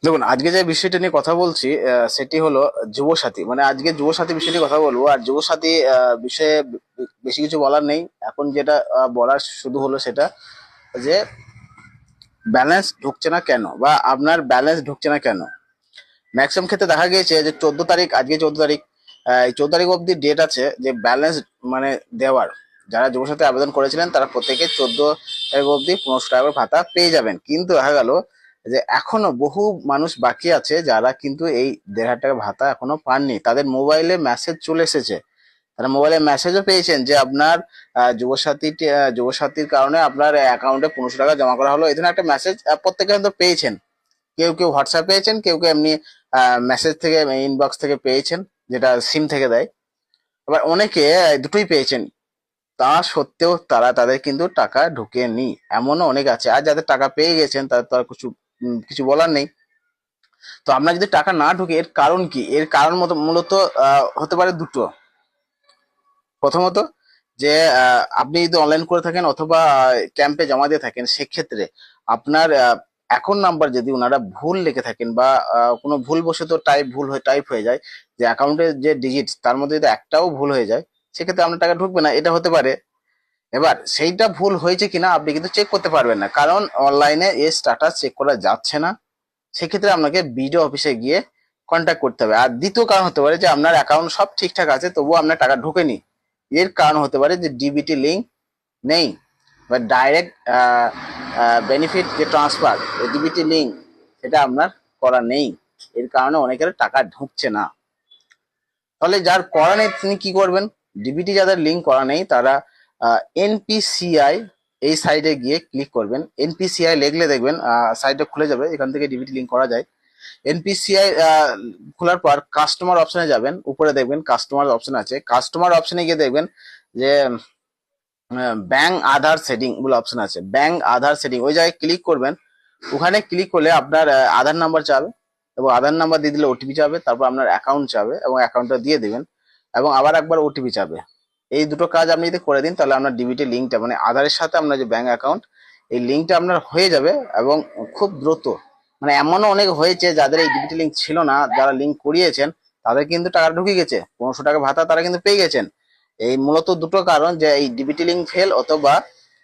দেখুন, আজকে যে বিষয়টা নিয়ে কথা বলছি সেটি হলো যুবসাথী। মানে আজকে যুবসাথী বিষয় নিয়ে কথা বলবো। আর যুবসাথী বিষয়ে বেশি কিছু বলার নেই। এখন যেটা বলার শুধু হলো সেটা যে ব্যালেন্স ঢুকছে না কেন, বা আপনার ব্যালেন্স ঢুকছে না কেন। ম্যাক্সিমাম ক্ষেত্রে দেখা গিয়েছে যে 14 তারিখ, আজকে 14 তারিখ, এই 14 তারিখ অব্দি ডেট আছে যে ব্যালেন্স মানে দেওয়ার। যারা যুবসাথী আবেদন করেছিলেন তারা প্রত্যেকে 14 তারিখ অব্দি 1500 টাকা করে ভাতা পেয়ে যাবেন, কিন্তু দেখা গেল যে এখনো বহু মানুষ বাকি আছে যারা কিন্তু এই 1500 টাকা ভাতা এখনো পাননি। তাদের মোবাইলে মেসেজ চলে এসেছে, তারা মোবাইলে মেসেজও পেয়েছেন যে আপনার যুবসাথীর কারণে আপনার অ্যাকাউন্টে 1500 টাকা জমা করা হলো। এই ধরনের একটা মেসেজ প্রত্যেকে হয়তো পেয়েছেন। কেউ কেউ হোয়াটসঅ্যাপ পেয়েছেন, কেউ কেউ এমনি মেসেজ থেকে, ইনবক্স থেকে পেয়েছেন, যেটা সিম থেকে দেয়। আবার অনেকে দুটোই পেয়েছেন, তা সত্ত্বেও তাদের কিন্তু টাকা ঢুকেনি। এমনও অনেক আছে। আর যাদের টাকা পেয়ে গেছেন তাদের তো আর কিছু বলার নেই। তো আপনার যদি টাকা না ঢুকে এর কারণ কি? এর কারণ মূলত হতে পারে দুটো। প্রথমত, যে আপনি যদি অনলাইন করে থাকেন অথবা ক্যাম্পে জমা দিয়ে থাকেন, সেক্ষেত্রে আপনার অ্যাকাউন্ট নাম্বার যদি ওনারা ভুল লিখে থাকেন, বা কোনো ভুলবশত টাইপ হয়ে যায়, যে অ্যাকাউন্টের যে ডিজিট তার মধ্যে যদি একটাও ভুল হয়ে যায়, সেক্ষেত্রে আপনার টাকা ঢুকবে না, এটা হতে পারে। এবার সেইটা ভুল হয়েছে কিনা আপনি কিন্তু চেক করতে পারবেন না, কারণ অনলাইনে এর স্ট্যাটাস চেক করা যাচ্ছে না। সেক্ষেত্রে আপনাকে বিডিও অফিসে গিয়ে কন্ট্যাক্ট করতে হবে। আর দ্বিতীয় কারণ হতে পারে যে আপনার অ্যাকাউন্ট সব ঠিকঠাক আছে তবুও আপনার টাকা ঢোকেনি। এর কারণ হতে পারে যে ডিবিটি লিঙ্ক নেই, বা ডাইরেক্ট বেনিফিট যে ট্রান্সফার, ডিবিটি লিঙ্ক সেটা আপনার করা নেই। এর কারণে অনেকের টাকা ঢুকছে না। তাহলে যার করা নেই তিনি কি করবেন? ডিবিটি যাদের লিঙ্ক করা নেই তারা এনপিসিআই এই সাইডে গিয়ে ক্লিক করবেন। এনপিসিআই লিখলে দেখবেন সাইটটা খুলে যাবে, এখান থেকে ডিবিটি লিঙ্ক করা যায়। এনপিসিআই খোলার পর কাস্টমার অপশনে যাবেন, উপরে দেখবেন কাস্টমার অপশন আছে। কাস্টমার অপশনে গিয়ে দেখবেন যে ব্যাংক আধার সেটিং বলে অপশন আছে। ব্যাংক আধার সেটিং ওই জায়গায় ক্লিক করবেন। ওখানে ক্লিক করলে আপনার আধার নাম্বার চাবে, এবং আধার নাম্বার দিয়ে দিলে ওটিপি চাবে, তারপর আপনার অ্যাকাউন্ট চাবে এবং অ্যাকাউন্টটা দিয়ে দিবেন, এবং আবার একবার ওটিপি চাবে। এই দুটো কাজ আপনি যদি করে দিন তাহলে আপনার ডিবিটি লিঙ্কটা, মানে আধারের সাথে আপনার যে ব্যাংক অ্যাকাউন্ট, এই লিঙ্কটা আপনার হয়ে যাবে, এবং খুব দ্রুত। মানে এমনও অনেক হয়েছে যাদের এই ডিবিটি লিঙ্ক ছিল না, যারা লিঙ্ক করিয়েছেন তাদের কিন্তু টাকা ঢুকে গেছে, 1500 টাকা ভাতা তারা কিন্তু পেয়ে গেছেন। এই মূলত দুটো কারণ, যে এই ডিবিটি লিঙ্ক ফেল অথবা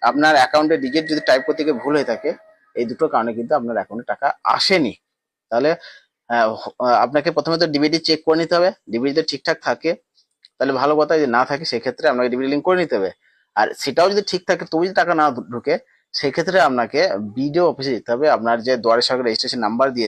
আপনার অ্যাকাউন্টের ডিজিট যদি টাইপ করতে গিয়ে ভুল হয়ে থাকে, এই দুটো কারণে কিন্তু আপনার অ্যাকাউন্টে টাকা আসেনি। তাহলে আপনাকে প্রথমে তো ডিবিটি চেক করে নিতে হবে। ডিবিটি ঠিকঠাক থাকে তাহলে ভালো কথা, যদি না থাকে সেক্ষেত্রে আপনাকে ডিবিটি লিঙ্ক করে নিতে হবে। আর সেটাও যদি ঠিক থাকে তবু যদি টাকা না ঢুকে, সেক্ষেত্রে আপনাকে বিডিও অফিসে যেতে হবে। আপনার যে দুয়ারে সরকার রেজিস্ট্রেশন নাম্বার দিয়ে